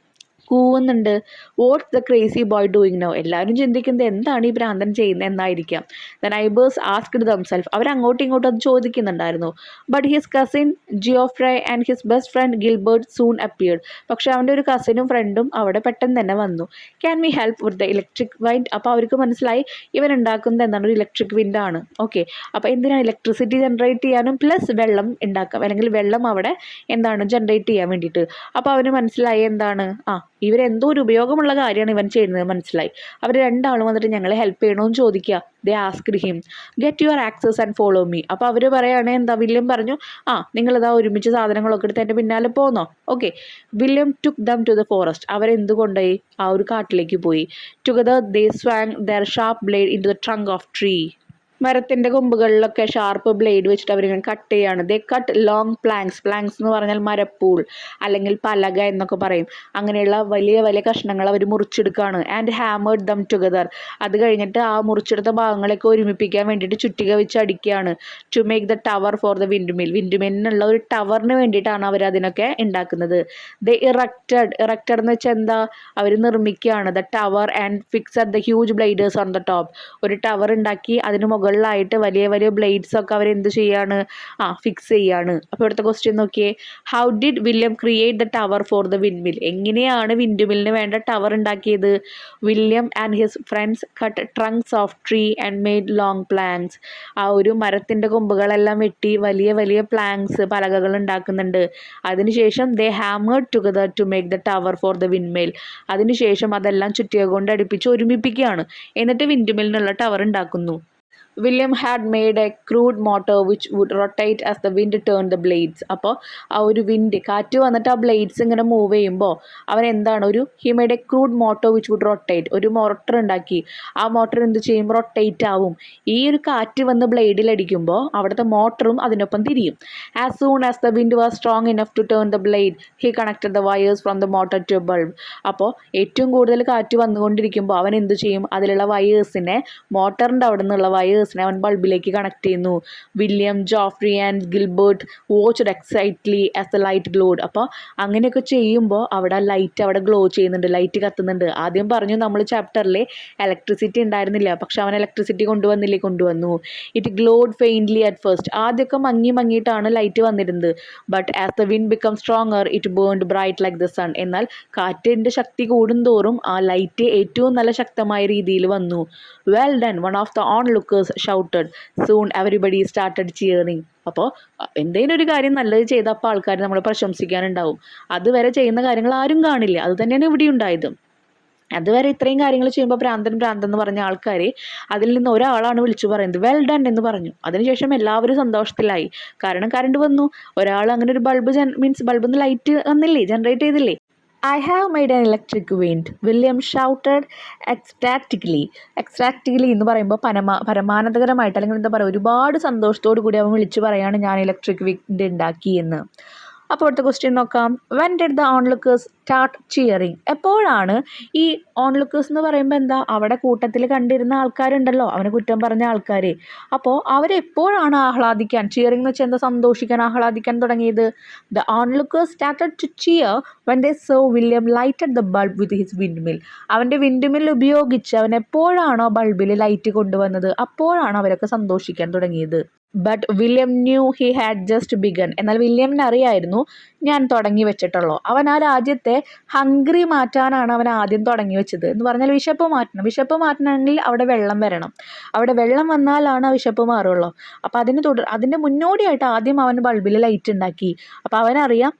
കൂവുന്നുണ്ട്. What's the crazy boy doing now. എല്ലാവരും ചിന്തിക്കുന്നത് എന്താണ് ഈ ഭ്രാന്തൻ ചെയ്യുന്നത് എന്നായിരിക്കാം. The neighbours asked themself. അവർ അങ്ങോട്ടും ഇങ്ങോട്ടും അത് ചോദിക്കുന്നുണ്ടായിരുന്നു. But his cousin Geoffrey and his best friend Gilbert soon appeared. പക്ഷെ അവൻ്റെ ഒരു കസിനും ഫ്രണ്ടും അവിടെ പെട്ടെന്ന് തന്നെ വന്നു. Can we help with the electric wind. അപ്പോൾ അവർക്ക് മനസ്സിലായി ഇവൻ ഉണ്ടാക്കുന്നത് എന്താണ്, ഒരു ഇലക്ട്രിക് വിൻഡാണ്. ഓക്കെ, അപ്പോൾ എന്തിനാണ് ഇലക്ട്രിസിറ്റി ജനറേറ്റ് ചെയ്യാനും പ്ലസ് വെള്ളം ഉണ്ടാക്കാം, അല്ലെങ്കിൽ വെള്ളം അവിടെ എന്താണ് ജനറേറ്റ് ചെയ്യാൻ വേണ്ടിയിട്ട്. അപ്പോൾ അവന് മനസ്സിലായി എന്താണ്, ഇവരെന്തോ ഒരു ഉപയോഗമുള്ള കാര്യമാണ് ഇവൻ ചെയ്യുന്നത് മനസ്സിലായി. അവർ രണ്ടാളും വന്നിട്ട് ഞങ്ങളെ ഹെൽപ്പ് ചെയ്യണമെന്ന് ചോദിക്കുക. They asked him get your axes and follow me. അപ്പോൾ അവർ പറയുകയാണെങ്കിൽ എന്താ, വില്യം പറഞ്ഞു നിങ്ങളിതാ ഒരുമിച്ച് സാധനങ്ങളൊക്കെ എടുത്ത് എൻ്റെ പിന്നാലെ പോന്നോ. Okay, William took them to the forest. അവരെന്ത് കൊണ്ടുപോയി, ആ ഒരു കാട്ടിലേക്ക് പോയി. Together they swung their sharp blade into the trunk of tree. മരത്തിൻ്റെ കൊമ്പുകളിലൊക്കെ ഷാർപ്പ് ബ്ലേഡ് വെച്ചിട്ട് അവരിങ്ങനെ കട്ട് ചെയ്യാണ്. They cut long planks. Planks എന്ന് പറഞ്ഞാൽ മരപ്പൂൾ അല്ലെങ്കിൽ പലക എന്നൊക്കെ പറയും. അങ്ങനെയുള്ള വലിയ വലിയ കഷ്ണങ്ങൾ അവർ മുറിച്ചെടുക്കുകയാണ്. And hammered them together. അത് കഴിഞ്ഞിട്ട് ആ മുറിച്ചെടുത്ത ഭാഗങ്ങളൊക്കെ ഒരുമിപ്പിക്കാൻ വേണ്ടിയിട്ട് ചുറ്റിക വെച്ച് അടിക്കുകയാണ്. To make the tower for the wind mill. Wind മില്ലിനുള്ള ഒരു ടവറിന് വേണ്ടിയിട്ടാണ് അവർ അതിനൊക്കെ ഉണ്ടാക്കുന്നത്. ദ ഇറക്റ്റഡ് എന്ന് വെച്ചാൽ എന്താ, അവർ നിർമ്മിക്കുകയാണ്. The tower and fixed the huge blades on the top. ഒരു ടവർ ഉണ്ടാക്കി അതിന് മുകളിലായിട്ട് വലിയ വലിയ ബ്ലേഡ്സ് ഒക്കെ അവർ എന്ത് ചെയ്യാണ്, ഫിക്സ് ചെയ്യാണ്. അപ്പോൾ ഇവിടുത്തെ ക്വസ്റ്റ്യൻ നോക്കിയേ, how did William create the tower for the wind mill. എങ്ങനെയാണ് വിൻഡ് മില്ലിന് വേണ്ട ടവർ ഉണ്ടാക്കിയത്. William and his friends cut trunks of tree and made long planks. ആ ഒരു മരത്തിൻ്റെ കൊമ്പുകളെല്ലാം വെട്ടി വലിയ വലിയ പ്ലാങ്ക്സ്, പലകകൾ ഉണ്ടാക്കുന്നുണ്ട്. അതിനുശേഷം they hammered together to make the tower for the wind mill. അതിനുശേഷം അതെല്ലാം ചുറ്റിക കൊണ്ട് അടുപ്പിച്ച് ഒരുമിപ്പിക്കുകയാണ്. എന്നിട്ട് വിൻഡ് മില്ലിനുള്ള ടവർ ഉണ്ടാക്കുന്നു. William had made a crude motor which would rotate as the wind turn the blades. അപ്പോൾ ആ ഒരു വിൻഡ്, കാറ്റ് വന്നിട്ട് ആ ബ്ലേഡ്സ് ഇങ്ങനെ മൂവ് ചെയ്യുമ്പോൾ അവൻ എന്താണ്, he made a crude motor which would rotate. ഒരു മോട്ടർ ഉണ്ടാക്കി. ആ മോട്ടർ എന്ത് ചെയ്യും, റൊട്ടേറ്റ് ആവും. ഈ ഒരു കാറ്റ് വന്ന് ബ്ലേഡിൽ അടിക്കുമ്പോൾ അവിടുത്തെ മോട്ടറും അതിനൊപ്പം തിരിയും. As soon as the wind was strong enough to turn the blade he connected the wires from the motor to a bulb. അപ്പോൾ ഏറ്റവും കൂടുതൽ കാറ്റ് വന്നുകൊണ്ടിരിക്കുമ്പോൾ അവൻ എന്ത് ചെയ്യും, അതിലുള്ള വയേഴ്സിനെ, മോട്ടറിൻ്റെ അവിടെ നിന്നുള്ള വയേഴ്സിനെ അവൻ ബൾബിലേക്ക് കണക്ട് ചെയ്യുന്നു. William, Geoffrey and Gilbert watched excitedly as the light glowed. അപ്പോൾ അങ്ങനെയൊക്കെ ചെയ്യുമ്പോൾ അവിടെ ലൈറ്റ് അവിടെ ഗ്ലോ ചെയ്യുന്നുണ്ട്, ലൈറ്റ് കത്തുന്നുണ്ട്. ആദ്യം പറഞ്ഞു നമ്മൾ ചാപ്റ്ററിൽ ഇലക്ട്രിസിറ്റി ഉണ്ടായിരുന്നില്ല, പക്ഷെ അവൻ ഇലക്ട്രിസിറ്റി കൊണ്ടുവന്നു. It glowed faintly at first. ആദ്യമൊക്കെ മങ്ങിയിട്ടാണ് ലൈറ്റ് വന്നിരുന്നത്. But as the wind become stronger it burned bright like the sun. എന്നാൽ കാറ്റിൻ്റെ ശക്തി കൂടുന്തോറും ആ ലൈറ്റ് ഏറ്റവും നല്ല ശക്തമായ രീതിയിൽ വന്നു. Well done, one of the onlookers shouted. Soon everybody started cheering. അപ്പോൾ എന്തെങ്കിലും ഒരു കാര്യം നല്ലത് ചെയ്ത അപ്പോൾ ആൾക്കാർ നമ്മളെ പ്രശംസിക്കാനുണ്ടാവും. അതുവരെ ചെയ്യുന്ന കാര്യങ്ങൾ ആരും കാണില്ല. അത് തന്നെയാണ് ഇവിടെ ഉണ്ടായത്. അതുവരെ ഇത്രയും കാര്യങ്ങൾ ചെയ്യുമ്പോൾ ഭ്രാന്തൻ എന്ന് പറഞ്ഞ ആൾക്കാർ അതിൽ നിന്ന് ഒരാളാണ് വിളിച്ചു പറയുന്നത് വെൽ ഡൺ എന്ന് പറഞ്ഞു. അതിനുശേഷം എല്ലാവരും സന്തോഷത്തിലായി. കാരണം കറണ്ട് വന്നു. ഒരാൾ അങ്ങനെ ഒരു ബൾബിൽ നിന്ന് ലൈറ്റ് വന്നില്ലേ, ജനറേറ്റ് ചെയ്തില്ലേ. I have made an electric wind, William shouted ecstatically. Ecstatically എന്ന് പറയുമ്പോൾ പരമാനന്ദകരമായിട്ട്, അല്ലെങ്കിൽ എന്താ പറയുക, ഒരുപാട് സന്തോഷത്തോടു കൂടി അവൻ വിളിച്ചു പറയാണ് ഞാൻ ഇലക്ട്രിക് വിൻഡ് ഉണ്ടാക്കി എന്ന്. അപ്പോൾ അടുത്ത ക്വസ്റ്റ്യൻ നോക്കാം. When did the onlookers start cheering. എപ്പോഴാണ് ഈ ഓൺലുക്കേഴ്സ് എന്ന് പറയുമ്പോൾ എന്താ, അവിടെ കൂട്ടത്തിൽ കണ്ടിരുന്ന ആൾക്കാരുണ്ടല്ലോ, അവന് കുറ്റം പറഞ്ഞ ആൾക്കാർ. അപ്പോൾ അവരെപ്പോഴാണ് ആഹ്ലാദിക്കാൻ, ചിയറിങ് എന്ന് വെച്ചാൽ എന്താ, സന്തോഷിക്കാൻ, ആഹ്ലാദിക്കാൻ തുടങ്ങിയത്. The onlookers started to cheer when they saw William lighted the bulb with his wind mill. അവൻ്റെ വിൻഡ് മിൽ ഉപയോഗിച്ച് അവൻ എപ്പോഴാണോ ബൾബിൽ ലൈറ്റ് കൊണ്ടുവന്നത് അപ്പോഴാണ് അവരൊക്കെ സന്തോഷിക്കാൻ തുടങ്ങിയത്. But William knew he had just begun. എന്നാൽ വില്യമിന് അറിയായിരുന്നു ഞാൻ തുടങ്ങി വെച്ചിട്ടുള്ളൂ. അവൻ ആ രാജ്യത്തെ ഹംഗ്രി മാറ്റാനാണ് അവൻ ആദ്യം തുടങ്ങി വെച്ചത്. എന്ന് പറഞ്ഞാൽ വിശപ്പ് മാറ്റണമെങ്കിൽ അവിടെ വെള്ളം വരണം. അവിടെ വെള്ളം വന്നാലാണ് ആ വിശപ്പ് മാറുള്ളൂ. അപ്പോൾ അതിൻ്റെ മുന്നോടിയായിട്ട് ആദ്യം അവൻ ബൾബിൽ ലൈറ്റ് ഉണ്ടാക്കി. അപ്പോൾ അവനറിയാം,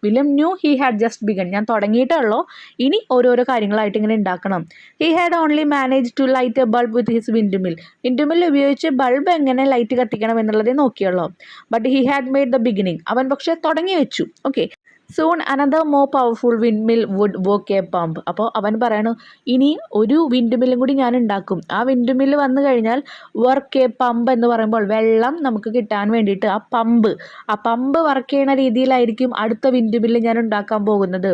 William knew he had just begun, ഞാൻ തുടങ്ങിയിട്ടുള്ളൂ, ഇനി ഓരോരോ കാര്യങ്ങളായിട്ട് ഇങ്ങനെ ഉണ്ടാക്കണം. He had only manage to light a bulb with his wind mill ഉപയോഗിച്ച് ബൾബ് എങ്ങനെ ലൈറ്റ് കത്തിക്കണം എന്നുള്ളതേ നോക്കിയുള്ളൂ. But he had made the beginning. അവൻ പക്ഷേ തുടങ്ങി വെച്ചു. Okay, soon another more powerful wind mill would work a pump. അപ്പോൾ അവൻ പറയണു ഇനി ഒരു വിൻഡ് മില്ലും കൂടി ഞാൻ ഉണ്ടാക്കും. ആ വിൻഡ് മില്ല് വന്നു കഴിഞ്ഞാൽ വർക്ക് എ പമ്പ് എന്ന് പറയുമ്പോൾ വെള്ളം നമുക്ക് കിട്ടാൻ വേണ്ടിയിട്ട് ആ പമ്പ് വർക്ക് ചെയ്യുന്ന രീതിയിലായിരിക്കും അടുത്ത വിൻഡ് മില്ല് ഞാൻ ഉണ്ടാക്കാൻ പോകുന്നത്.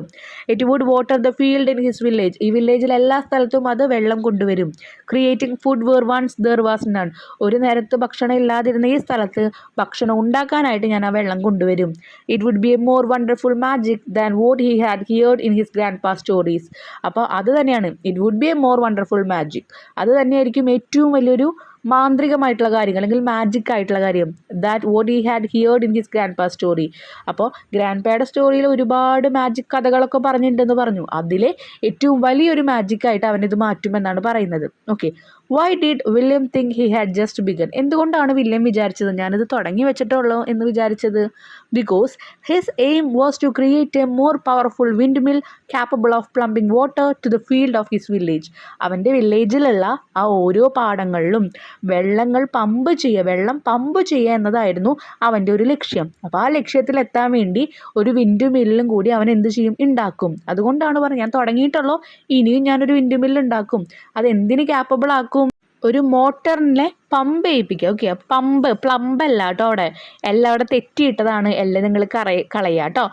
It would water the field in his village. ഈ വില്ലേജിൽ എല്ലാ സ്ഥലത്തും അത് വെള്ളം കൊണ്ടുവരും. Creating food where once there was none. ഒരു നേരത്ത് ഭക്ഷണം ഇല്ലാതിരുന്ന ഈ സ്ഥലത്ത് ഭക്ഷണം ഉണ്ടാക്കാനായിട്ട് ഞാൻ ആ വെള്ളം കൊണ്ടുവരും. It would be a more wonderful magic than what he had heard in his grandpa stories. അപ്പോൾ അത് തന്നെയാണ് it would be a more wonderful magic. അത് തന്നെയായിരിക്കും ഏറ്റവും വലിയൊരു മാന്ത്രികമായിട്ടുള്ള കാര്യം അല്ലെങ്കിൽ മാജിക് ആയിട്ടുള്ള കാര്യം. That vote he had heard in his grand പാ സ്റ്റോറി. അപ്പോൾ ഗ്രാൻഡ് പായുടെ സ്റ്റോറിയിൽ ഒരുപാട് മാജിക് കഥകളൊക്കെ പറഞ്ഞിട്ടുണ്ടെന്ന് പറഞ്ഞു. അതിലെ ഏറ്റവും വലിയൊരു മാജിക്കായിട്ട് അവനിത് മാറ്റുമെന്നാണ് പറയുന്നത്. Okay, why did William think he had just begun. എന്തുകൊണ്ടാണ് വില്യം വിചാരിച്ചത് ഞാനിത് തുടങ്ങി വെച്ചിട്ടുള്ളൂ എന്ന് വിചാരിച്ചത്? Because his aim was to create a more powerful wind mill capable of plumbing water to the field of his village. അവൻ്റെ വില്ലേജിലുള്ള ആ ഓരോ പാടങ്ങളിലും വെള്ളം പമ്പ് ചെയ്യുക എന്നതായിരുന്നു അവൻ്റെ ഒരു ലക്ഷ്യം. അപ്പോൾ ആ ലക്ഷ്യത്തിലെത്താൻ വേണ്ടി ഒരു വിൻഡ് മില്ലും കൂടി അവൻ എന്ത് ചെയ്യും, ഉണ്ടാക്കും. അതുകൊണ്ടാണ് പറഞ്ഞത് ഞാൻ തുടങ്ങിയിട്ടുള്ളൂ, ഇനിയും ഞാനൊരു വിൻഡ് മില്ല് ഉണ്ടാക്കും. അതെന്തിന് ക്യാപ്പബിൾ ആക്കും? ഒരു മോട്ടറിനെ പമ്പ് ചെയ്യിപ്പിക്കുക. ഓക്കെ, പ്ലംബല്ല കേട്ടോ, അവിടെ എല്ലാം അവിടെ തെറ്റിയിട്ടതാണ്, എല്ലാം നിങ്ങൾ കളയുക കേട്ടോ.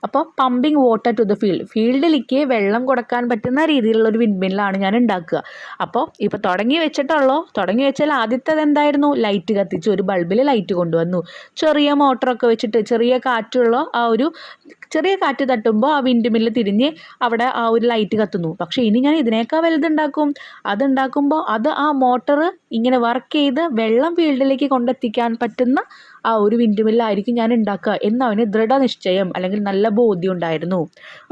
അപ്പോൾ പമ്പിങ് വാട്ടർ ടു ദ ഫീൽഡിലേക്ക് വെള്ളം കൊടുക്കാൻ പറ്റുന്ന രീതിയിലുള്ള ഒരു വിൻഡ് മില്ലാണ് ഞാൻ ഉണ്ടാക്കുക. അപ്പോൾ ഇപ്പോൾ തുടങ്ങി വെച്ചാൽ ആദ്യത്തേത് എന്തായിരുന്നു, ലൈറ്റ് കത്തിച്ചു, ഒരു ബൾബിൽ ലൈറ്റ് കൊണ്ടുവന്നു. ചെറിയ മോട്ടറൊക്കെ വെച്ചിട്ട് ചെറിയ കാറ്റ് തട്ടുമ്പോൾ ആ വിൻഡ് മില്ല് തിരിഞ്ഞ് അവിടെ ആ ഒരു ലൈറ്റ് കത്തുന്നു. പക്ഷേ ഇനി ഞാൻ ഇതിനേക്കാൾ വലുതുണ്ടാക്കും. അതുണ്ടാക്കുമ്പോൾ ആ മോട്ടർ ഇങ്ങനെ വർക്ക് ചെയ്ത് വെള്ളം ഫീൽഡിലേക്ക് കൊണ്ടെത്തിക്കാൻ പറ്റുന്ന ആ ഒരു വിൻഡ് മില്ലായിരിക്കും ഞാൻ ഉണ്ടാക്കുക എന്നവന് ദൃഢനിശ്ചയം അല്ലെങ്കിൽ നല്ല ബോധ്യം ഉണ്ടായിരുന്നു.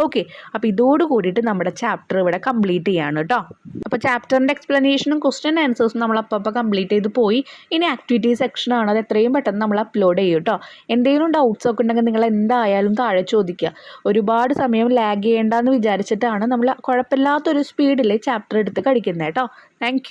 ഓക്കെ, അപ്പോൾ ഇതോട് കൂടിയിട്ട് നമ്മുടെ ചാപ്റ്റർ ഇവിടെ കംപ്ലീറ്റ് ചെയ്യാണ് കേട്ടോ. അപ്പോൾ ചാപ്റ്ററിൻ്റെ എക്സ്പ്ലനേഷനും ക്വസ്റ്റ്യൻ ആൻസേഴ്സും നമ്മൾ അപ്പോൾ കംപ്ലീറ്റ് ചെയ്ത് പോയി. ഇനി ആക്ടിവിറ്റി സെക്ഷനാണ്, അത് എത്രയും പെട്ടെന്ന് നമ്മൾ അപ്ലോഡ് ചെയ്യും കേട്ടോ. എന്തെങ്കിലും ഡൗട്ട്സ് ഒക്കെ ഉണ്ടെങ്കിൽ നിങ്ങൾ എന്തായാലും താഴെ ചോദിക്കുക. ഒരുപാട് സമയം ലാഗ് ചെയ്യേണ്ടെന്ന് വിചാരിച്ചിട്ടാണ് നമ്മൾ കുഴപ്പമില്ലാത്തൊരു സ്പീഡിൽ ചാപ്റ്റർ എടുത്ത് കഴിക്കുന്നത് കേട്ടോ. താങ്ക്